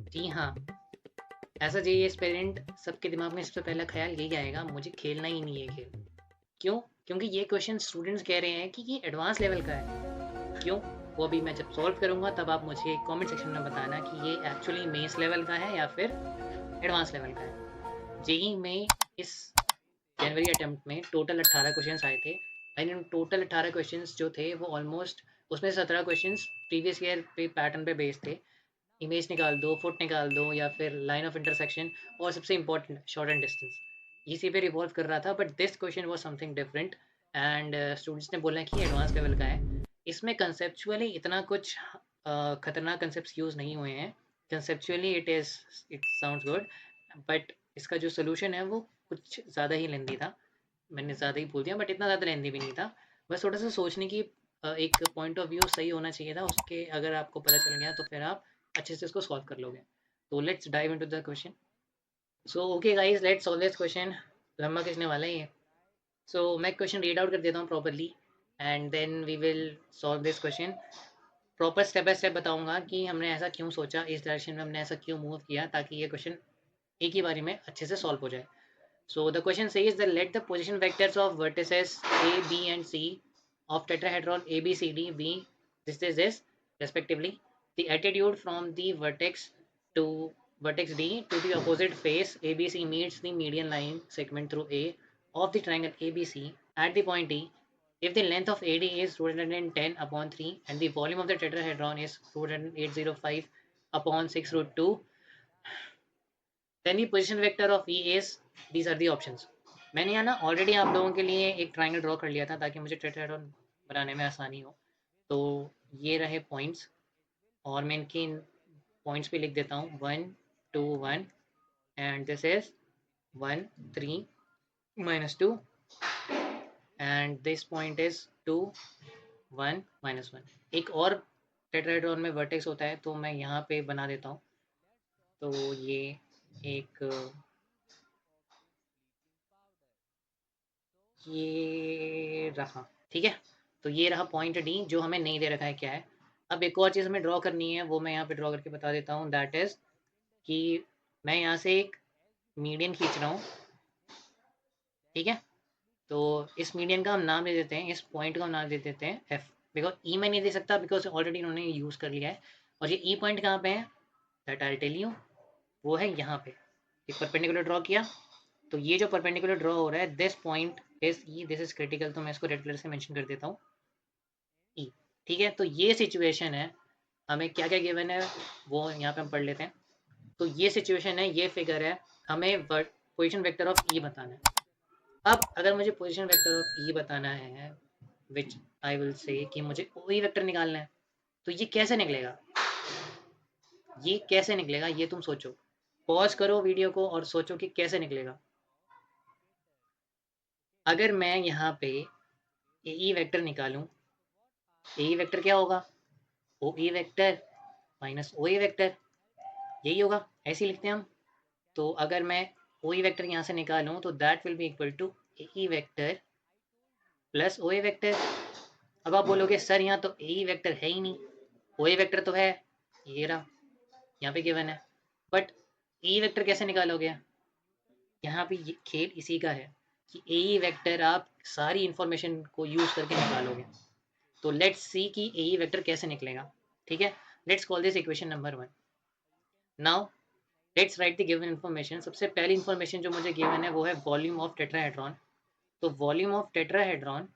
जी हाँ, ऐसा चाहिए एस्पिरेंट सबके दिमाग में सबसे पहला ख्याल यही आएगा, मुझे खेलना ही नहीं है खेल। क्यों? क्योंकि ये क्वेश्चन स्टूडेंट्स कह रहे हैं कि ये एडवांस लेवल का है। क्यों? वो अभी मैं जब सॉल्व करूँगा तब आप मुझे कमेंट सेक्शन में बताना कि ये एक्चुअली मेंस लेवल का है या फिर एडवांस लेवल का है। जेईई में इस जनवरी अटेम्प्ट में टोटल 18 क्वेश्चंस आए थे एंड इन टोटल 18 क्वेश्चंस जो थे वो ऑलमोस्ट उसमें 17 क्वेश्चंस प्रीवियस ईयर पे पैटर्न पे बेस्ड थे। इमेज निकाल दो, फुट निकाल दो या फिर लाइन ऑफ इंटरसेक्शन और सबसे इंपॉर्टेंट शॉर्ट एंड डिस्टेंस, इसी पे रिवॉल्व कर रहा था। But this question was something different and students ने बोला कि एडवांस लेवल का है। इसमें कंसेप्चुअली इतना कुछ खतरनाक कंसेप्ट यूज़ नहीं हुए हैं। Conceptually it sounds good, but इसका जो सोल्यूशन है वो कुछ ज़्यादा ही लेंदी था। मैंने ज़्यादा ही बोल दिया बट इतना ज़्यादा लेंदी भी नहीं था। बस थोड़ा सा सोचने की एक पॉइंट ऑफ व्यू सही होना चाहिए था उसके, अगर आपको पता चल गया तो फिर आप अच्छे से इसको सॉल्व कर लोगे। तो let's dive into the question. So okay guys, let's solve this question. लंबा खींचने वाला है ये। सो मैं क्वेश्चन रीड आउट कर देता हूँ properly and then we will solve this question. Proper step by step बताऊंगा कि हमने ऐसा क्यों सोचा, इस डायरेक्शन में हमने ऐसा क्यों मूव किया, ताकि ये क्वेश्चन एक ही बारी में अच्छे से सॉल्व हो जाए। So the question says that let the position vectors of vertices A, B and C of tetrahedron ABCD be this respectively. The attitude from the vertex to vertex D to the opposite face ABC meets the median line segment through A of the triangle ABC at the point D. If the length of AD is 210 upon 3 and the volume of the tetrahedron is 20805 upon 6 root 2, then the position vector of E is, these are the options. मैंने यहाँ ना already आप लोगों के लिए एक triangle draw कर लिया था ताकि मुझे टेट्राहेड्रॉन बनाने में आसानी हो। तो ये रहे पॉइंट्स और मैं इनके पॉइंट्स पे लिख देता हूँ 1 2 1 and this is 1 3 -2 and this point is 2 1 -1। एक और टेट्राहेड्रॉन में वर्टेक्स होता है तो मैं यहाँ पे बना देता हूँ। तो ये एक ये रहा, ठीक है। तो ये रहा पॉइंट डी जो हमें नहीं दे रखा है क्या है। अब एक और चीज़ हमें ड्रॉ करनी है, वो मैं यहाँ पे ड्रॉ करके बता देता हूँ। दैट इज़ कि मैं यहाँ से एक मीडियन खींच रहा हूँ, ठीक है। तो इस मीडियन का हम नाम दे देते हैं, इस पॉइंट का हम नाम दे देते हैं एफ। बिकॉज ई मैं नहीं दे सकता बिकॉज ऑलरेडी इन्होंने यूज़ कर लिया है। और ये ई पॉइंट कहाँ पे है, दैट आई टेल यू, वो है यहाँ पे। एक परपेंडिकुलर ड्रॉ किया, तो ये जो परपेंडिकुलर ड्रॉ हो रहा है this point is E, this is critical, तो मैं इसको रेड कलर से मेंशन कर देता हूँ ई, ठीक है। तो ये सिचुएशन है, हमें क्या क्या गिवन है वो यहाँ पे हम पढ़ लेते हैं। तो ये सिचुएशन है, ये फिगर है, हमें पोजिशन वेक्टर ऑफ ई बताना है। अब अगर मुझे पोजिशन वेक्टर ऑफ ई बताना है विच आई विल से कि मुझे ओ ई वेक्टर निकालना है, तो ये कैसे निकलेगा, ये कैसे निकलेगा ये तुम सोचो। पॉज करो वीडियो को और सोचो कि कैसे निकलेगा। अगर मैं यहाँ पे ए ई वेक्टर निकालूं, ए ई वेक्टर क्या होगा, ओ E vector minus O A vector, यही होगा, ऐसे ही लिखते हैं हम। तो अगर मैं ओ ई वेक्टर यहाँ से निकालूँ तो that will be equal to A E vector plus O A vector. अब आप बोलोगे सर यहाँ तो ए ई वेक्टर है ही नहीं, ओ ए वेक्टर तो है, ये रहा यहाँ पे गिवन है। बट ए ई वेक्टर कैसे निकालोगे, यहाँ पे ये खेल इसी का है कि ए ई वेक्टर आप सारी इंफॉर्मेशन को यूज़ करके निकालोगे। तो लेट्स सी कि ए ई वेक्टर कैसे निकलेगा, ठीक है। Let's call this equation number 1। Now let's write the given information. सबसे पहली इन्फॉर्मेशन जो मुझे गिवन है वो है वॉल्यूम ऑफ टेट्राहेड्रॉन। तो volume of tetrahedron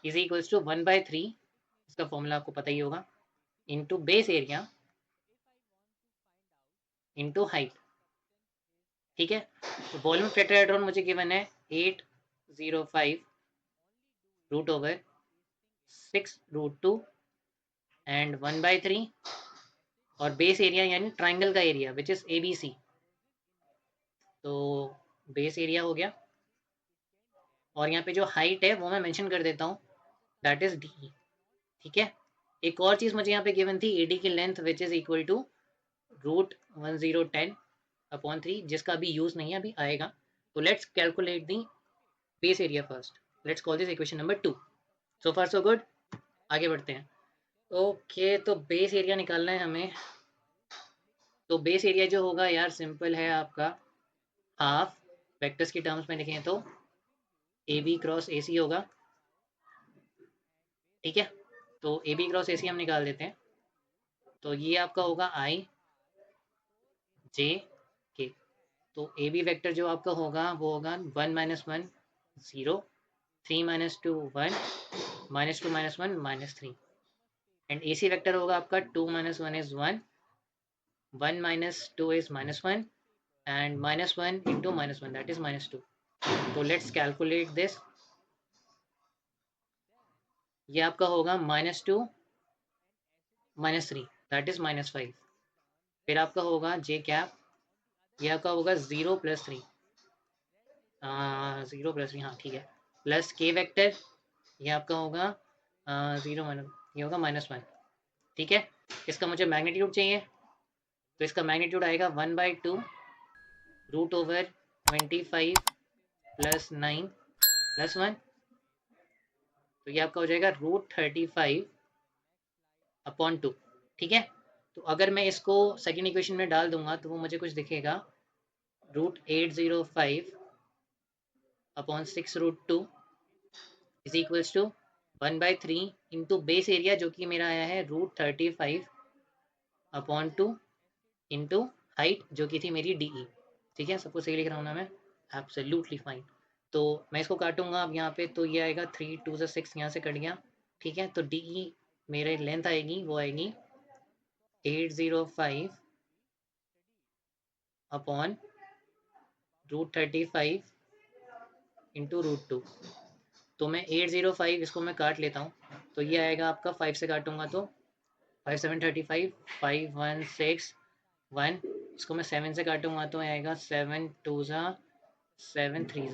is equals to 1/3, इसका फॉर्मूला आपको पता ही होगा, into base area into height, ठीक है। तो वॉल्यूम ऑफ टेट्राहेड्रॉन मुझे गिवन है 805 रूट ओवर 6 रूट 2 एंड 1/3 और बेस एरिया यानी ट्राइंगल का area which is A B C. तो बेस एरिया हो गया और यहाँ पे जो हाइट है वो मैं मेंशन कर देता हूँ, दैट इज डी, ठीक है। एक और चीज़ मुझे यहाँ पे गिवन थी, ए डी की length which is equal to √10/3, जिसका अभी यूज़ नहीं है, अभी आएगा। तो let's calculate the base area first. Let's call this equation number 2। So far so good, आगे बढ़ते हैं। ओके, तो बेस एरिया निकालना है हमें। तो बेस एरिया जो होगा यार सिंपल है आपका, हाफ वेक्टर्स की टर्म्स में लिखें तो ए बी क्रॉस ए सी होगा। ठीक है, तो ए बी क्रॉस ए सी हम निकाल देते हैं। तो ये आपका होगा आई जे के। तो ए बी वेक्टर जो आपका होगा वो होगा 1 - 1 0, 3 - 2 1, -2 - 1 -3। एंड ए सी वेक्टर होगा आपका 2 - 1 is 1, 1 - 2 is -1, and -1 into -1 that is -2. तो लेट्स कैलकुलेट दिस। ये आपका होगा -2 -3 दैट इज -5। फिर आपका होगा जे कैप, ये आपका होगा 0 + 3, 0 + 3, हाँ ठीक है, प्लस के वेक्टर, ये आपका होगा 0 ये होगा -1। ठीक है, इसका मुझे मैग्नीट्यूड चाहिए, तो इसका मैग्नीट्यूड आएगा 1/2 √25 + 9 + 1। तो ये आपका हो जाएगा √35/2। ठीक है, तो अगर मैं इसको सेकेंड इक्वेशन में डाल दूंगा तो वो मुझे कुछ दिखेगा, √805/6√2 is equals to 1/3 into base area जो कि मेरा आया है √35/2 इंटू हाइट जो कि थी मेरी डी ई। ठीक है, सबको सही लिख रहा हूँ ना मैं? Absolutely fine. तो मैं इसको काटूंगा अब यहाँ पे, तो ये आएगा 3 2 6, यहाँ से कट गया। ठीक है, तो डी ई मेरे लेंथ आएगी, वो आएगी 805/√35 इंटू √2। तो मैं 805 इसको मैं काट लेता हूँ, तो ये आएगा आपका 5 से काटूंगा तो 5 7 35, 5 1 6 1। इसको मैं 7 से काटूंगा तो आएगा 7 2 7 3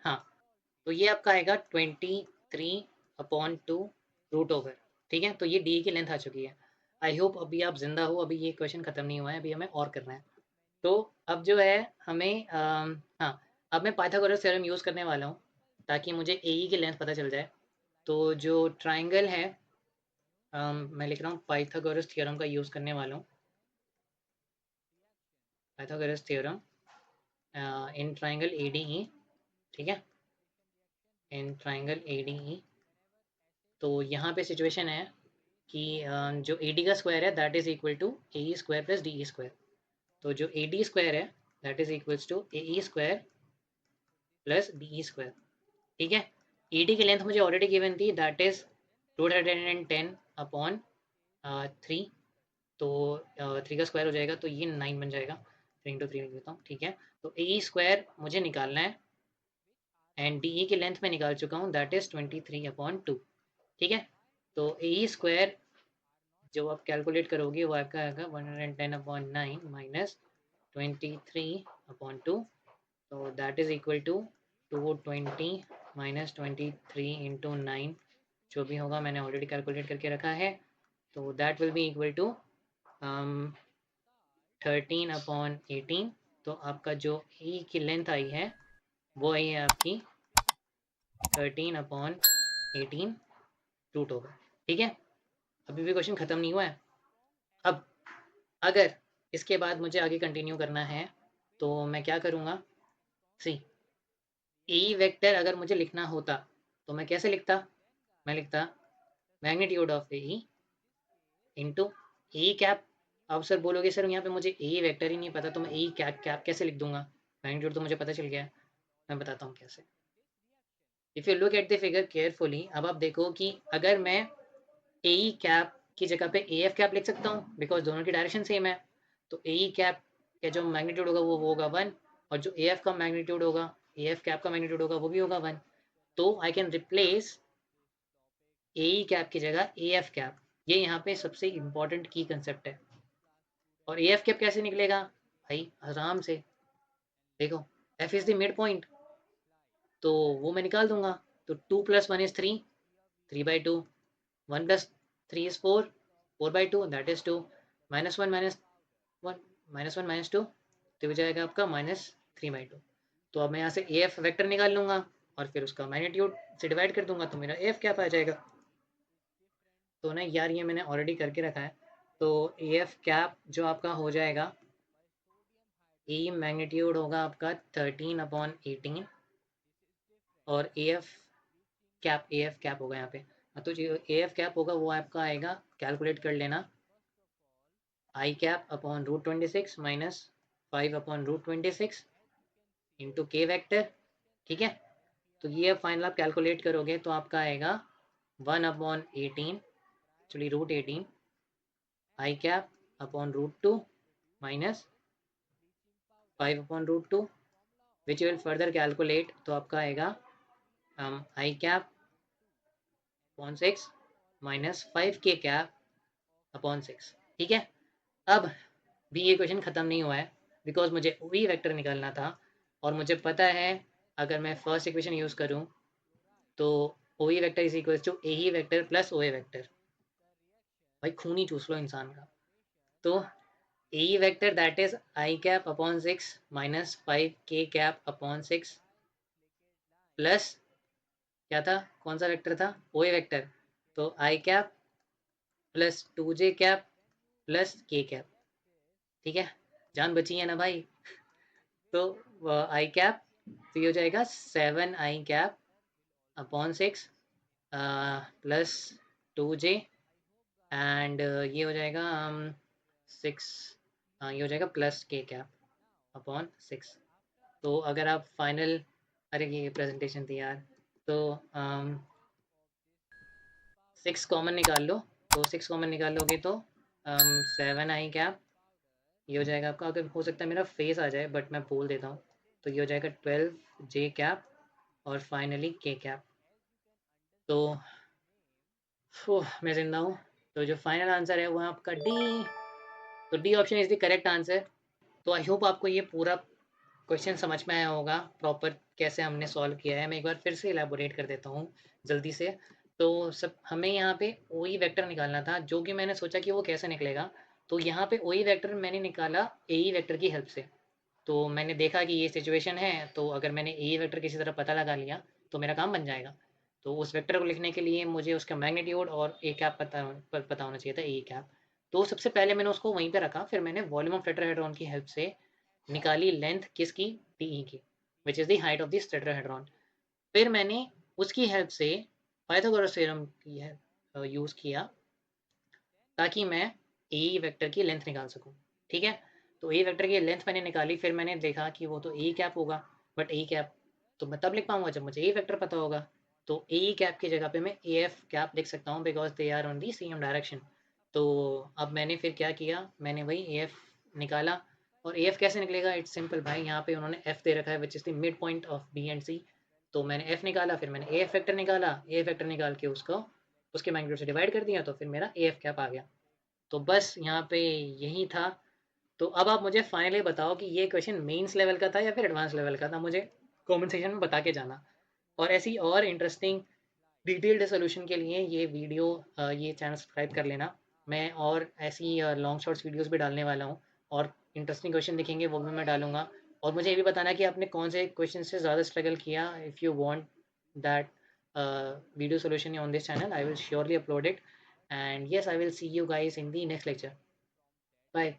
हाँ। तो ये आपका आएगा 23/2 रूट ओवर। ठीक है, तो ये डी की लेंथ आ चुकी है। आई होप अभी आप जिंदा हो, अभी ये क्वेश्चन खत्म नहीं हुआ है, अभी हमें और करना है। तो अब जो है हमें हाँ, अब मैं पाइथागोरस थ्योरम यूज़ करने वाला हूँ ताकि मुझे ए ई की लेंथ पता चल जाए। तो जो ट्राइंगल है, मैं लिख रहा हूँ पाइथागोरस थ्योरम का यूज़ करने वाला हूँ। Pythagoras theorem in triangle A D E. ठीक है, in triangle A D E. तो यहाँ पे सिचुएशन है कि जो ए डी का स्क्वायर है that is equal to A E square plus D E square. तो जो ए डी स्क्वायर है that is equals to A E square plus D E square. ठीक है, ई डी की लेंथ मुझे already given थी, that is 210/3। तो 3 का स्क्वायर हो जाएगा तो ये 9 बन जाएगा। 3 × 3 लिख देता हूँ। ठीक है, तो ए स्क्वायर मुझे निकालना है एंड डी ई की लेंथ में निकाल चुका हूँ, दैट इज़ 23/2। ठीक है, तो ए स्क्वायर जब आप कैलकुलेट करोगे वो आपका आएगा 110/9 माइनस 23/2। तो that is equal to 220 minus 23 into 9, जो भी होगा मैंने ऑलरेडी कैलकुलेट करके रखा है। तो that will be equal to 13/18। तो आपका जो ई की लेंथ आई है वो आई है आपकी 13/18 रूट ओवर। ठीक है, अभी भी क्वेश्चन ख़त्म नहीं हुआ है। अब अगर इसके बाद मुझे आगे कंटिन्यू करना है तो मैं क्या करूँगा, सी ई वेक्टर अगर मुझे लिखना होता तो मैं कैसे लिखता? मैं लिखता magnitude of A E into A cap. अब सर बोलोगे सर यहाँ पे मुझे ए वेक्टर ही नहीं पता तो मैं ए कैप कैप कैसे लिख दूंगा? मैग्नीट्यूड तो मुझे पता चल गया, मैं बताता हूँ कैसे। If you look at the figure carefully, अब आप देखो कि अगर मैं ए कैप की जगह पे ए एफ कैप लिख सकता हूँ बिकॉज दोनों की डायरेक्शन सेम है। तो ए कैप का जो मैग्नीट्यूड होगा वो होगा 1, और जो ए एफ का मैग्नीट्यूड होगा, ए एफ कैप का मैग्नीट्यूड होगा वो भी होगा 1। तो I can replace A cap की जगह ए एफ कैप। ये यहाँ पे सबसे इम्पॉर्टेंट की कंसेप्ट है। और ए एफ कैप कैसे निकलेगा भाई? आराम से देखो, F is the mid point, तो वो मैं निकाल दूंगा। तो 2 + 1 इज़ 3, 3/2, 1 + 3 इज़ 4, 4/2 दैट इज़ 2, -1 -1 -1 -2 तो हो जाएगा आपका -3/2। तो अब मैं यहाँ से ए एफ वैक्टर निकाल लूँगा और फिर उसका मैग्नीट्यूड से डिवाइड कर दूंगा तो मेरा ए एफ कैप आ जाएगा। तो ना यार ये मैंने ऑलरेडी करके रखा है। तो ए एफ कैप जो आपका हो जाएगा, ई मैग्नीट्यूड होगा आपका 13/18 और ए एफ कैप होगा यहाँ पे। हाँ, तो जो ए एफ कैप होगा वो आपका आएगा, कैलकुलेट कर लेना, आई कैप अपॉन √26 माइनस 5/√26 इंटू के वैक्टर। ठीक है, तो ये अब फाइनल आप कैलकुलेट करोगे तो आपका आएगा 1/18 actually √18 I cap upon √2 minus 5/√2 which will further calculate, तो आपका आएगा आई cap upon 6 minus 5 k cap upon 6। ठीक है, अब भी ये क्वेश्चन ख़त्म नहीं हुआ है, बिकॉज मुझे वही वेक्टर निकालना था और मुझे पता है अगर मैं फर्स्ट इक्वेशन यूज़ करूँ तो O E vector is equal to A ही vector plus O A vector. भाई खून ही चूस लो इंसान का। तो ए ही vector that is i cap upon 6 minus 5 k cap upon 6 plus क्या था, कौन सा वेक्टर था, ओ ए वेक्टर, तो आई कैप प्लस 2 जे कैप प्लस के कैप। ठीक है, जान बची है ना भाई। तो आई कैप तो ये हो जाएगा 7 i cap upon 6 plus 2 j and ये हो जाएगा 6, ये हो जाएगा प्लस के कैप अपॉन 6। तो अगर आप फाइनल, अरे ये प्रेजेंटेशन थी यार, तो 6 कॉमन निकाल लो, तो 6 कॉमन निकाल लोगे तो 7 आई कैप ये हो जाएगा आपका, अगर हो सकता है मेरा फेस आ जाए बट मैं बोल देता हूँ, तो ये हो जाएगा 12 जे कैप और फाइनली के कैप। तो मैं जिंदा हूँ। तो जो फाइनल आंसर है वो है आपका डी। तो D option is the correct answer. तो आई होप आपको ये पूरा क्वेश्चन समझ में आया होगा प्रॉपर कैसे हमने सॉल्व किया है। मैं एक बार फिर से इलेबोरेट कर देता हूँ जल्दी से। तो सब हमें यहाँ पे ओ ई वेक्टर निकालना था, जो कि मैंने सोचा कि वो कैसे निकलेगा। तो यहाँ पे ओ ई वेक्टर मैंने निकाला ए ई वेक्टर की हेल्प से। तो मैंने देखा कि ये सिचुएशन है, तो अगर मैंने ए वेक्टर किसी तरह पता लगा लिया तो मेरा काम बन जाएगा। तो उस वेक्टर को लिखने के लिए मुझे उसका मैग्नीट्यूड और ए कैप पता होना चाहिए था, ए कैप। तो सबसे पहले मैंने उसको वहीं पे रखा, फिर मैंने वॉल्यूम ऑफ टेट्राहेड्रॉन की हेल्प से निकाली लेंथ किसकी, टी की, विच is the height of this tetrahedron. फिर मैंने उसकी हेल्प से पाइथागोरस थ्योरम की यूज़ किया ताकि मैं ए वेक्टर की लेंथ निकाल सकूं। ठीक है, तो ए वेक्टर की लेंथ मैंने निकाली, फिर मैंने देखा कि वो तो ए कैप होगा, बट ए कैप तो मैं तब लिख पाऊंगा जब मुझे ए वेक्टर पता होगा। तो ए कैप की जगह पे मैं ए एफ कैप लिख सकता हूँ because they are on the same direction. तो अब मैंने फिर क्या किया, मैंने वही ए एफ निकाला। और ए एफ कैसे निकलेगा, इट्स सिंपल भाई, यहाँ पे उन्होंने एफ दे रखा है which is the mid point of B and C. तो मैंने एफ निकाला, फिर मैंने ए एफ फैक्टर निकाला, ए एफ फैक्टर निकाल के उसको उसके मैग्नीट्यूड से डिवाइड कर दिया, तो फिर मेरा ए एफ कैप आ गया। तो बस यहाँ पे यही था। तो अब आप मुझे फाइनली बताओ कि ये क्वेश्चन मेंस लेवल का था या फिर एडवांस लेवल का था, मुझे कमेंट सेक्शन में बता के जाना। और ऐसी और इंटरेस्टिंग डिटेल्ड सोल्यूशन के लिए ये वीडियो ये चैनल सब्सक्राइब कर लेना। मैं और ऐसी लॉन्ग शॉर्ट्स वीडियोस भी डालने वाला हूँ, और इंटरेस्टिंग क्वेश्चन दिखेंगे वो भी मैं डालूंगा। और मुझे ये भी बताना कि आपने कौन से क्वेश्चन से ज़्यादा स्ट्रगल किया। If you want that video solution on this channel, I will surely upload it. And yes, I will see you guys in the next lecture. Bye.